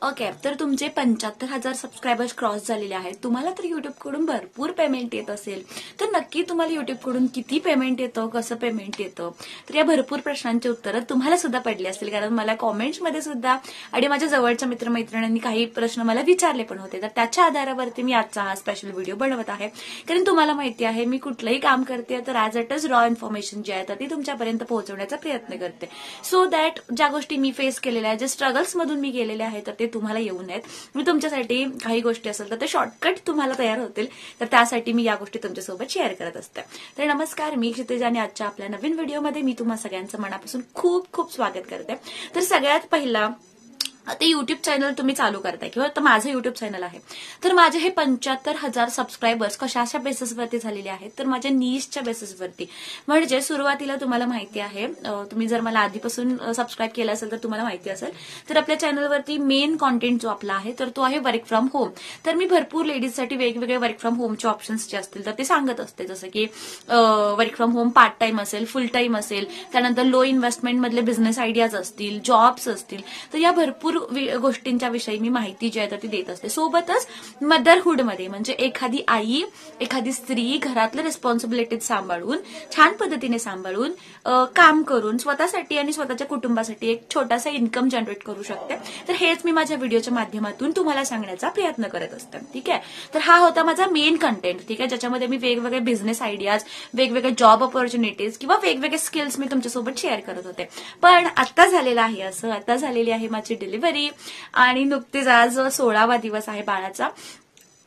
Okay, तर तुमचे 75,000 subscribers cross झालेले आहेत. तुम्हाला तर युट्यूबकडून भरपूर पेमेंट येत असेल, तर नक्की तुम्हाला युट्यूबकडून किती पेमेंट येतं, कसं पेमेंट येतं, तर या भरपूर प्रश्नांची उत्तरं तुम्हाला सुद्धा पडली असतील. कारण मला कॉमेंट्समध्ये सुद्धा आणि माझ्या जवळच्या मित्रमैत्रिणींनी काही प्रश्न मला विचारले पण होते. तर त्याच्या आधारावरती मी आजचा हा स्पेशल व्हिडिओ बनवत आहे. कारण तुम्हाला माहिती आहे, मी कुठलंही काम करते तर as it is raw information जी आहे तर ती तुमच्यापर्यंत पोहोचवण्याचा प्रयत्न करते. सो दॅट ज्या गोष्टी मी फेस केलेल्या आहेत, जे स्ट्रगल्स मधून मी गेलेले आहे, तर ते तुम्हाला येऊ नयेत. मी तुमच्यासाठी काही गोष्टी असेल तर ते शॉर्टकट तुम्हाला तयार होतील, तर त्यासाठी मी या गोष्टी तुमच्यासोबत शेअर करत असते. तर नमस्कार, मी क्षितिज आणि आजच्या आपल्या नवीन व्हिडिओमध्ये मी तुम्हा सगळ्यांचं मनापासून खूप खूप स्वागत करते. तर सगळ्यात पहिला, ते युट्यूब चॅनल तुम्ही चालू करताय किंवा तर माझं युट्यूब चॅनल आहे, तर माझे हे 75,000 सबस्क्रायबर्स कशाच्या बेसिसवरती झालेले आहेत, तर माझ्या नीशच्या बेसिसवरती. म्हणजे सुरुवातीला तुम्हाला माहिती आहे, तुम्ही जर मला आधीपासून सबस्क्राईब केलं असेल तर तुम्हाला माहिती असेल, तर आपल्या चॅनलवरती मेन कॉन्टेंट जो आपला आहे तर तो आहे वर्क फ्रॉम होम. तर मी भरपूर लेडीजसाठी वेगवेगळे वर्क फ्रॉम होमचे ऑप्शन्स जे असतील तर ते सांगत असते. जसं की work from home part time असेल, फुल टाइम असेल, त्यानंतर लो इन्व्हेस्टमेंट मधले बिझनेस आयडियाज असतील, जॉब्स असतील, तर या भरपूर गोष्टींच्या विषयी मी माहिती जी आहे तर ती देत असते. सोबतच मदरहुडमध्ये म्हणजे एखादी आई, एखादी स्त्री घरातल्या रिस्पॉन्सिबिलिटीज सांभाळून, छान पद्धतीने सांभाळून, काम करून स्वतःसाठी आणि स्वतःच्या कुटुंबासाठी एक छोटासा इन्कम जनरेट करू शकते. तर हेच मी माझ्या व्हिडिओच्या माध्यमातून तुम्हाला सांगण्याचा प्रयत्न करत असते. ठीक आहे, तर हा होता माझा मेन कंटेंट. ठीक आहे, ज्याच्यामध्ये मी वेगवेगळे बिझनेस आयडियाज, वेगवेगळे जॉब ऑपॉर्च्युनिटीज किंवा वेगवेगळे स्किल्स मी तुमच्यासोबत शेअर करत होते. पण आता झालेलं आहे असं, आता झालेली आहे माझी डिलिव्हरी आणि नुकतीच आज 16वा दिवस आहे बाळाचा,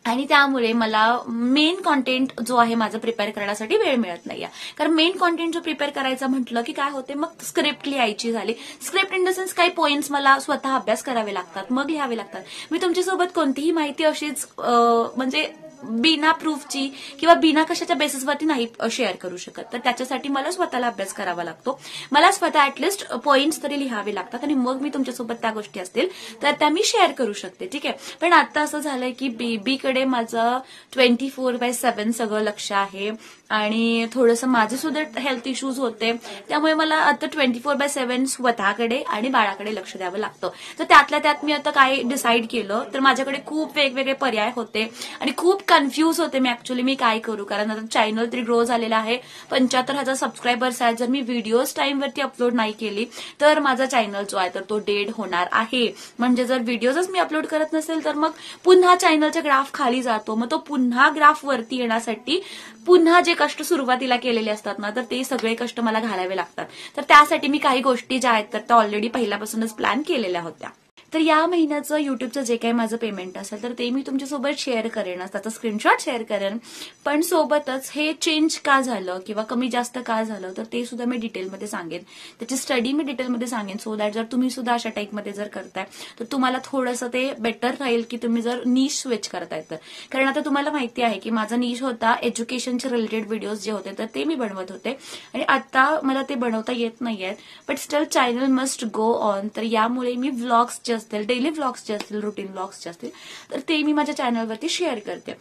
आणि त्यामुळे मला मेन कॉन्टेंट जो आहे माझं प्रिपेअर करण्यासाठी वेळ मिळत नाहीये. कारण मेन कॉन्टेंट जो प्रिपेअर करायचा म्हटलं की काय होते, मग स्क्रिप्ट लिहायची झाली. स्क्रिप्ट इन द सेन्स काही पॉइंट्स मला स्वतः अभ्यास करावे लागतात, मग लिहावे लागतात. मी तुमच्यासोबत कोणतीही माहिती अशीच म्हणजे बिना प्रूफची किंवा बिना कशाच्या बेसिसवरती नाही शेअर करू शकत. तर त्याच्यासाठी मला स्वतःला अभ्यास करावा लागतो, मला स्वतः ऍटलिस्ट पॉइंट्स तरी लिहावे लागतात, आणि मग मी तुमच्यासोबत त्या गोष्टी असतील तर त्या मी शेअर करू शकते. ठीक आहे, पण आता असं झालंय की बेबीकडे माझं 24/7 सगळं लक्ष आहे, आणि थोडंसं माझे सुद्धा हेल्थ इश्यूज होते, त्यामुळे मला आता 24/7 स्वतःकडे आणि बाळाकडे लक्ष द्यावं लागतं. तर त्यातल्या त्यात मी आता काय डिसाईड केलं, तर माझ्याकडे खूप वेगवेगळे पर्याय होते आणि खूप कन्फ्यूज होते मी काय करू. कारण आता चॅनल तरी ग्रो झालेला आहे, 75,000 सबस्क्रायबर्स आहेत. जर मी व्हिडिओज टाइमवरती अपलोड नाही केली तर माझा चॅनल जो आहे तर तो डेड होणार आहे. म्हणजे जर व्हिडिओजच मी अपलोड करत नसेल तर मग पुन्हा चॅनलचा ग्राफ खाली जातो, मग तो पुन्हा ग्राफ वरती येण्यासाठी पुन्हा जे कष्ट सुरुवातीला केलेले असतात ना, तर ते सगळे कष्ट मला घालावे लागतात. तर त्यासाठी मी काही गोष्टी ज्या आहेत तर त्या ऑलरेडी पहिल्यापासूनच प्लॅन केलेल्या होत्या. तर या महिन्याचं युट्यूबचं जे काही माझं पेमेंट असेल तर ते मी तुमच्यासोबत शेअर करेन, त्याचा स्क्रीनशॉट शेअर करेन. पण सोबतच हे चेंज का झालं किंवा कमी जास्त का झालं तर ते सुद्धा मी डिटेलमध्ये सांगेन, त्याची स्टडी मी डिटेलमध्ये सांगेन. सो दॅट जर तुम्ही सुद्धा अशा टाईपमध्ये जर करताय तर तुम्हाला थोडंसं ते बेटर राहील की तुम्ही जर नीश स्विच करताय तर. कारण आता तुम्हाला माहिती आहे की माझा नीश होता एज्युकेशनचे रिलेटेड व्हिडिओज जे होते तर ते मी बनवत होते, आणि आता मला ते बनवता येत नाहीये. But still channel must go on. तर यामुळे मी व्लॉग्स जे असतील, डेली व्लॉग्स जे असतील, रुटीन व्लॉग्स जे असतील तर ते मी माझ्या चॅनलवरती शेअर करते.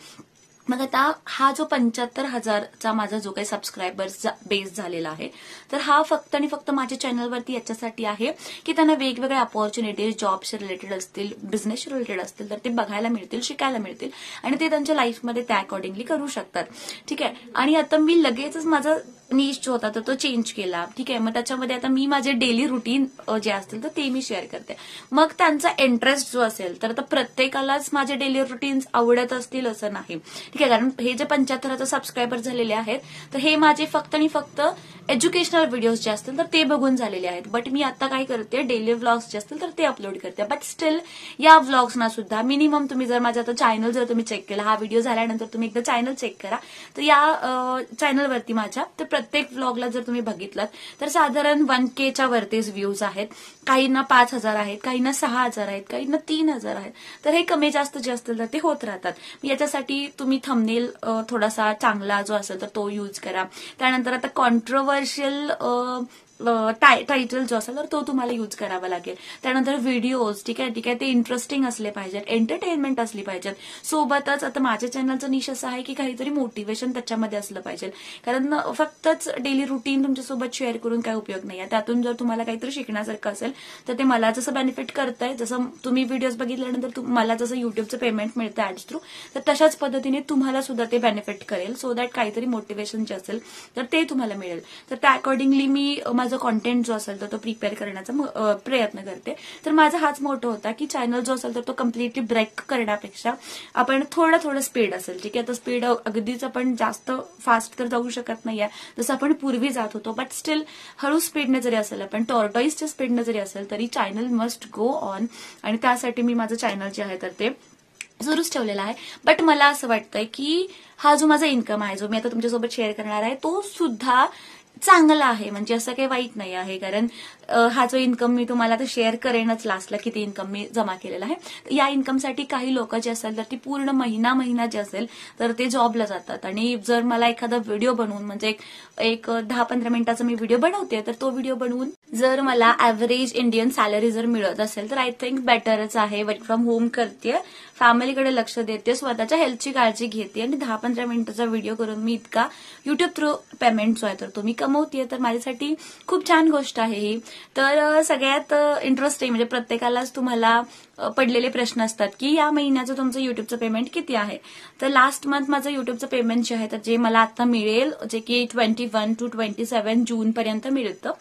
मग आता हा जो 75,000चा माझा जो काही सबस्क्रायबर्स बेस झालेला आहे तर हा फक्त आणि फक्त माझ्या चॅनलवरती याच्यासाठी आहे की त्यांना वेगवेगळ्या अपॉर्च्युनिटीज जॉबशी रिलेटेड असतील, बिझनेसशी रिलेटेड असतील तर ते बघायला मिळतील, शिकायला मिळतील, आणि ते त्यांच्या लाईफमध्ये त्या अकॉर्डिंगली करू शकतात. ठीक आहे, आणि आता मी लगेचच माझा नीश जो होता तर तो चेंज केला. ठीक आहे, मग त्याच्यामध्ये आता मी माझे डेली रुटीन जे असतील तर ते मी शेअर करते. मग त्यांचा इंटरेस्ट जो असेल तर प्रत्येकालाच माझे डेली रुटीन्स आवडत असतील असं नाही. ठीक आहे, कारण हे जे 75,000 सबस्क्रायबर झालेले आहेत तर हे माझे फक्त आणि फक्त एज्युकेशनल व्हिडिओज जे असतील तर ते बघून झालेले आहेत. बट मी आता काय करते, डेली व्लॉग्स जे असतील तर ते अपलोड करते. बट स्टील या व्लॉग्सना सुद्धा मिनिमम तुम्ही जर माझा आता चॅनल जर तुम्ही चेक केला, हा व्हिडिओ झाल्यानंतर तुम्ही एकदा चॅनल चेक करा, तर या चॅनलवरती माझ्या तर प्रत्येक व्लॉगला जर तुम्ही बघितलात तर साधारण 1Kच्या वरतीच व्ह्यूज आहेत. काहींना 5,000 आहेत, काहींना 6,000 आहेत, काहींना 3,000 आहेत. तर हे कमी जास्त जे असतील तर ते होत राहतात. याच्यासाठी तुम्ही थंबनेल थोडासा चांगला जो असेल तर तो यूज करा. त्यानंतर आता कॉन्ट्रोवर्शियल टायटल जो असेल तर तो तुम्हाला यूज करावा लागेल. त्यानंतर व्हिडिओज ठीक आहे ते इंटरेस्टिंग असले पाहिजेत, एंटरटेनमेंट असली पाहिजेत. सोबतच आता माझ्या चॅनलचं निश असं आहे की काहीतरी मोटिवेशन त्याच्यामध्ये असलं पाहिजे. कारण फक्तच डेली रुटीन तुमच्यासोबत शेअर करून काय उपयोग नाही आहे. त्यातून जर तुम्हाला काहीतरी शिकण्यासारखं असेल तर ते मला जसं बेनिफिट करतंय, जसं तुम्ही व्हिडिओज बघितल्यानंतर मला जसं युट्यूबचं पेमेंट मिळतं ऍड्स थ्रू, तर तशाच पद्धतीने तुम्हाला सुद्धा ते बेनिफिट करेल. सो दॅट काहीतरी मोटिवेशन जे असेल तर ते तुम्हाला मिळेल. तर त्या अकॉर्डिंगली मी माझा कॉन्टेंट जो असेल तर तो प्रिपेअर करण्याचा प्रयत्न करते. तर माझा हाच मोटो होता की चॅनल जो असेल तर तो कम्प्लिटली ब्रेक करण्यापेक्षा आपण थोडं स्पीड असेल ठीक आहे. तर स्पीड अगदीच आपण जास्त फास्ट तर जाऊ शकत नाहीये जसं आपण पूर्वी जात होतो, बट स्टील हळू स्पीडने जरी असेल, आपण टॉर्टॉईजच्या स्पीडने जरी असेल तरी चॅनल मस्ट गो ऑन. आणि त्यासाठी मी माझं चॅनल जे आहे तर ते सुरूच ठेवलेला आहे. बट मला असं वाटतंय की हा जो माझा इन्कम आहे जो मी आता तुमच्यासोबत शेअर करणार आहे तो सुद्धा चांगला आहे. म्हणजे असं काही वाईट नाही आहे. कारण हा जो इन्कम मी तुम्हाला तर शेअर करेनच लास्टला किती इन्कम मी जमा केलेला आहे. या इन्कमसाठी काही लोक जे असेल तर ती पूर्ण महिना जे असेल तर ते जॉबला जातात. आणि जर मला एखादा व्हिडिओ बनवून म्हणजे एक 10-15 मिनिटाचा मी व्हिडिओ बनवते तर तो व्हिडिओ बनवून जर मला ऍव्हरेज इंडियन सॅलरी जर मिळत असेल तर आय थिंक बेटरच आहे. वर्क फ्रॉम होम करते, फॅमिलीकडे लक्ष देते, स्वतःच्या हेल्थची काळजी घेते आणि 10-15 मिनिटाचा व्हिडिओ करून मी इतका युट्यूब थ्रू पेमेंट जो आहे तर तो मी कमवतेय. तर माझ्यासाठी खूप छान गोष्ट आहे ही. तर सगळ्यात इंटरेस्टिंग म्हणजे प्रत्येकालाच तुम्हाला पडलेले प्रश्न असतात की या महिन्याचं तुमचं युट्यूबचं पेमेंट किती आहे. तर लास्ट मंथ माझं युट्यूबचं पेमेंट जे आहे तर जे मला आता मिळेल जे की 21 to 27 जून पर्यंत मिळतं.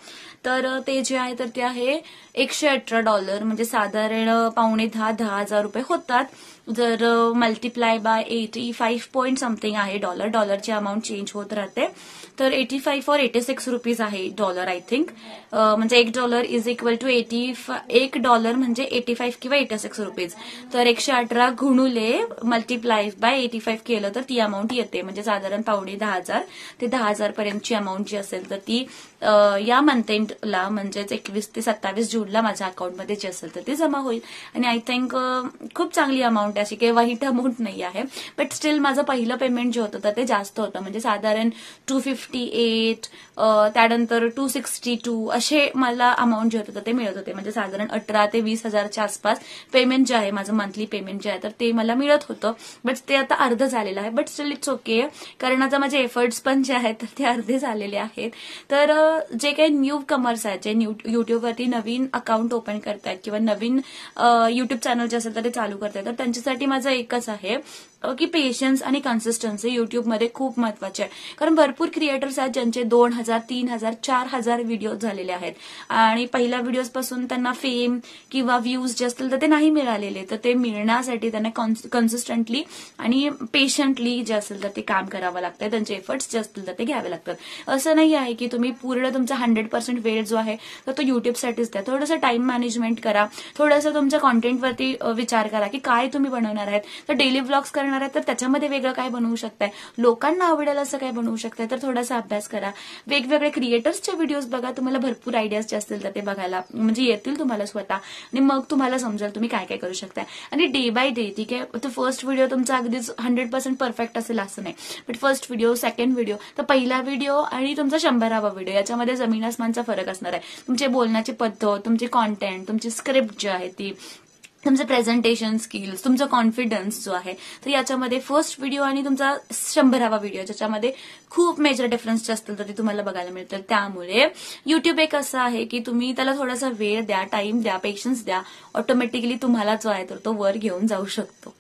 तर ते जे आहे तर ते आहे $118 म्हणजे साधारण $9.5-10,000 रुपये होतात. जर मल्टिप्लाय बाय 85 पॉईंट समथिंग आहे डॉलरची अमाऊंट चेंज होत राहते. तर 85 or 86 रुपीज आहे डॉलर आय थिंक. म्हणजे $1 इज इक्वल टू $1 म्हणजे 85 किंवा 86 रुपीज. तर 118 गुणुले मल्टिप्लाय बाय 85 केलं तर ती अमाऊंट येते. म्हणजे साधारण $9,500 ते 10,000 पर्यंतची अमाऊंट जी असेल तर ती या मंथ एंडला म्हणजेच 21 ते 27 जूनला माझ्या अकाउंटमध्ये जे असेल तर ती जमा होईल. आणि आय थिंक खूप चांगली अमाऊंट आहे, अशी काही वाईट अमाऊंट नाही आहे. बट स्टील माझं पहिलं पेमेंट जे होतं तर ते जास्त होतं. म्हणजे साधारण 258 त्यानंतर 262 असे मला अमाऊंट जे होतं तर ते मिळत होते. म्हणजे साधारण 18 ते 20,000च्या आसपास पेमेंट जे आहे माझं मंथली पेमेंट जे आहे तर ते मला मिळत होतं. बट ते आता अर्ध झालेलं आहे. बट स्टील इट्स ओके, कारण आता माझे एफर्ट्स पण जे आहेत तर ते अर्धे झालेले आहेत. तर जे काही न्यू कमर्स आहेत जे युट्यूबवरती नवीन अकाउंट ओपन करतायत किंवा नवीन युट्यूब चॅनल जे असेल तर ते चालू करतायत तर त्यांच्यासाठी माझं एकच आहे की पेशन्स आणि कन्सिस्टन्सी युट्यूबमध्ये खूप महत्वाचे आहे. कारण भरपूर क्रिएटर्स आहेत ज्यांचे 2,000, 3,000, 4,000 व्हिडिओ झालेले आहेत आणि पहिल्या व्हिडिओज पासून त्यांना फेम किंवा व्ह्यूज जे असतील तर ते नाही मिळालेले. तर ते मिळण्यासाठी त्यांना कन्सिस्टंटली आणि पेशंटली जे असेल तर ते काम करावं लागतं, त्यांचे एफर्ट्स जे असतील तर ते घ्यावे लागतात. असं नाही आहे की तुम्ही पूर्ण तुमचा 100% वेळ जो आहे तर तो युट्यूबसाठीच द्या. थोडंसं टाइम मॅनेजमेंट करा, थोडंसं तुमच्या कॉन्टेंटवरती विचार करा की काय तुम्ही बनवणार आहेत. तर डेली व्लॉग्स करणार आहे तर त्याच्यामध्ये वेगळं काय बनवू शकताय, लोकांना आवडेल असं काय बनवू शकताय. तर थोडासा अभ्यास करा, वेगवेगळे क्रिएटर्सचे व्हिडिओज बघा, तुम्हाला भरपूर आयडियाज जे असतील तर ते बघायला म्हणजे येतील तुम्हाला स्वतः आणि मग तुम्हाला समजेल तुम्ही काय काय करू शकताय. आणि डे बाय डे ठीक आहे. तर फर्स्ट व्हिडिओ तुमचा अगदीच 100% परफेक्ट असेल असं नाही, but first video, second video, तर पहिला व्हिडिओ आणि तुमचा 100वा व्हिडिओ याच्यामध्ये जमीन आसमानचा फरक असणार आहे. तुमची बोलण्याची पद्धत, तुमची कॉन्टेंट, तुमची स्क्रिप्ट जी आहे ती, तुमचं प्रेझेंटेशन स्किल्स, तुमचा कॉन्फिडन्स जो आहे तर याच्यामध्ये फर्स्ट व्हिडिओ आणि तुमचा 100वा व्हिडिओ ज्याच्यामध्ये खूप मेजर डिफरन्स जे असतील तर ते तुम्हाला बघायला मिळतील. त्यामुळे युट्यूब एक असं आहे की तुम्ही त्याला थोडासा वेळ द्या, टाइम द्या, पेशन्स द्या, ऑटोमॅटिकली तुम्हाला जो आहे तर तो वर घेऊन जाऊ शकतो.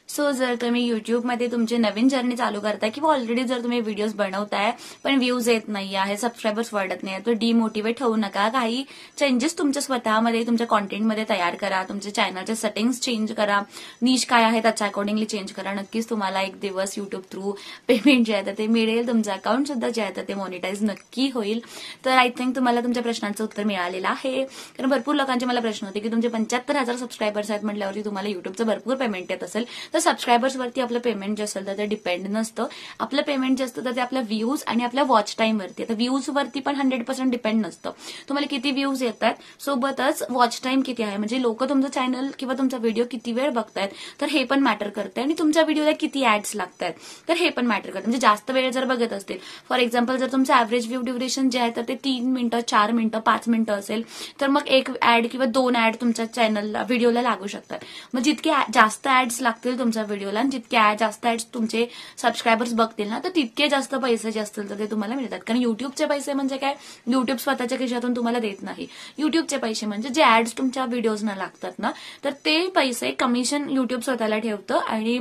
सो जर तुम्ही युट्यूबमध्ये तुमची नवीन जर्नी चालू करताय किंवा ऑलरेडी जर तुम्ही व्हिडिओज बनवताय पण व्ह्यूज येत नाही आहे, सबस्क्रायबर्स वाढत नाही, तर डिमोटिवेट होऊ नका. काही चेंजेस तुमच्या स्वतःमध्ये तुमच्या कॉन्टेंटमध्ये तयार करा, तुमच्या चॅनलचे सेटिंग्स चेंज करा, निश काय आहे त्याच्या अकॉर्डिंगली चेंज करा. नक्कीच तुम्हाला एक दिवस युट्यूब थ्रू पेमेंट जे आहे तर ते मिळेल, तुमचं अकाउंट सुद्धा जे आहे तर ते मॉनिटाईज नक्की होईल. तर आय थिंक तुम्हाला तुमच्या प्रश्नांचं उत्तर मिळालेलं आहे. कारण भरपूर लोकांचे मला प्रश्न होते की तुमचे 75,000 सबस्क्रायबर्स आहेत म्हटल्यावरती तुम्हाला युट्यूबचं भरपूर पेमेंट येत असेल तर सबस्क्रायबर्सवरती आपलं पेमेंट जे असेल तर ते डिपेंड नसतं. आपलं पेमेंट जे असतं तर ते आपल्या व्ह्यूज आणि आपल्या वॉच टाइम वरती. आता व्ह्यूज वरती पण 100% डिपेंड नसतं. तुम्हाला किती व्ह्यूज येतात सोबतच वॉच टाइम किती आहे, म्हणजे लोक तुमचं चॅनल किंवा तुमचा व्हिडिओ किती वेळ बघतायत तर हे पण मॅटर करते. आणि तुमच्या व्हिडिओला किती ऍड्स लागतात तर हे पण मॅटर करते. म्हणजे जास्त वेळ जर बघत असतील, फॉर एक्झाम्पल जर तुमचं ऍव्हरेज व्ह्यू ड्युरेशन जे आहे तर ते 3 मिनिटं 4 मिनिटं 5 मिनिटं असेल तर मग एक ऍड किंवा 2 ऍड तुमच्या चॅनलला व्हिडिओला लागू शकतात. मग जितके जास्त ऍड्स लागतील तुमच्या व्हिडिओला आणि जितके जास्त ऍड्स तुमचे सबस्क्रायबर्स बघतील ना तर तितके जास्त पैसे जे असतील तर ते तुम्हाला मिळतात. कारण युट्यूबचे पैसे म्हणजे काय, युट्यूब स्वतःच्या खिशातून तुम्हाला देत नाही. युट्यूबचे पैसे म्हणजे जे ऍड्स तुमच्या व्हिडिओजना लागतात ना तर ते पैसे कमिशन युट्यूब स्वतःला ठेवतं आणि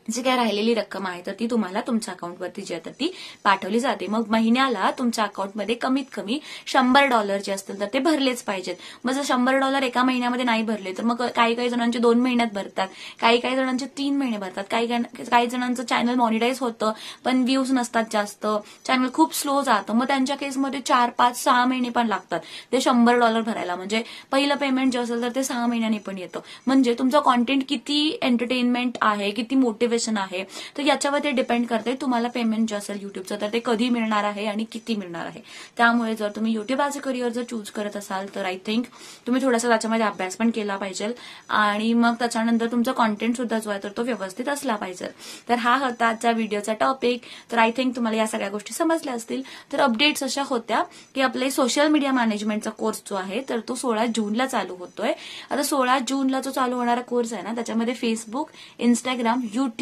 जी काय राहिलेली रक्कम आहे तर ती तुम्हाला तुमच्या अकाउंटवरती जी आहे तर ती पाठवली जाते. मग महिन्याला तुमच्या अकाउंटमध्ये कमीत कमी $100 जे असतील तर ते भरलेच पाहिजेत. मग जर $100 एका महिन्यामध्ये नाही भरले तर मग काही जणांचे 2 महिन्यात भरतात, काही जणांचे 3 महिने भरतात, काही जणांचं चॅनल मॉनिटाईज होतं पण व्ह्यूज नसतात जास्त, चॅनल खूप स्लो जातं, मग त्यांच्या केसमध्ये 4, 5, 6 महिने पण लागतात ते $100 भरायला. म्हणजे पहिलं पेमेंट जे असेल तर ते 6 महिन्यांनी पण येतं. म्हणजे तुमचं कॉन्टेंट किती एंटरटेनमेंट आहे, किती मोटिवेशन आहे तर याच्यावर ते डिपेंड करते तुम्हाला पेमेंट जे असेल युट्यूबचं तर ते कधी मिळणार आहे आणि किती मिळणार आहे. त्यामुळे जर तुम्ही युट्यूब ऍज अ करिअर जर चूज करत असाल तर आय थिंक तुम्ही थोडासा त्याच्यामध्ये अभ्यास पण केला पाहिजे आणि मग त्याच्यानंतर तुमचा कॉन्टेंट सुद्धा जो आहे तर तो व्यवस्थित असला पाहिजे. तर हा होता आजच्या व्हिडिओचा टॉपिक. तर आय थिंक तुम्हाला या सगळ्या गोष्टी समजल्या असतील. तर अपडेट्स अशा होत्या की आपले सोशल मीडिया मॅनेजमेंटचा कोर्स जो आहे तर तो 16 जूनला चालू होतोय. आता 16 जूनला जो चालू होणारा कोर्स आहे ना त्याच्यामध्ये Facebook, Instagram, YouTube,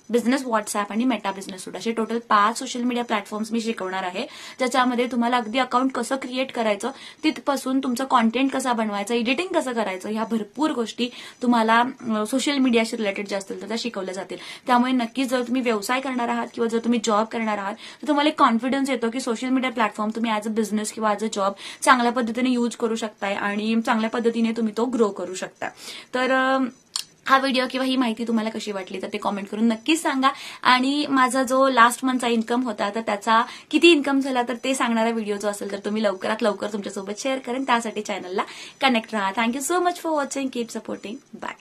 business, WhatsApp आणि मेटा बिझनेस सूट असे टोटल 5 सोशल मीडिया प्लॅटफॉर्म्स मी शिकवणार आहे. ज्याच्यामध्ये तुम्हाला अगदी अकाउंट कसं क्रिएट करायचं तिथपासून तुमचं कॉन्टेंट कसं बनवायचं, एडिटिंग कसं करायचं, ह्या भरपूर गोष्टी तुम्हाला सोशल मीडियाशी रिलेटेड जे असतील तर त्या शिकवल्या जातील. त्यामुळे नक्कीच जर तुम्ही व्यवसाय करणार आहात किंवा जर तुम्ही जॉब करणार आहात तर तुम्हाला एक कॉन्फिडन्स येतो की सोशल मीडिया प्लॅटफॉर्म तुम्ही ऍज अ बिझनेस किंवा ऍज अ जॉब चांगल्या पद्धतीने यूज करू शकताय आणि चांगल्या पद्धतीने तुम्ही तो ग्रो करू शकता. तर हा व्हिडिओ किंवा ही माहिती तुम्हाला कशी वाटली तर ते कॉमेंट करून नक्कीच सांगा. आणि माझा जो लास्ट मंथचा इन्कम होता तर त्याचा किती इन्कम झाला तर ते सांगणारा व्हिडिओ जो असेल तर तुम्ही लवकरात लवकर तुमच्यासोबत शेअर करेन. त्यासाठी चॅनलला कनेक्ट राहा. Thank you so much for watching. Keep supporting. Bye.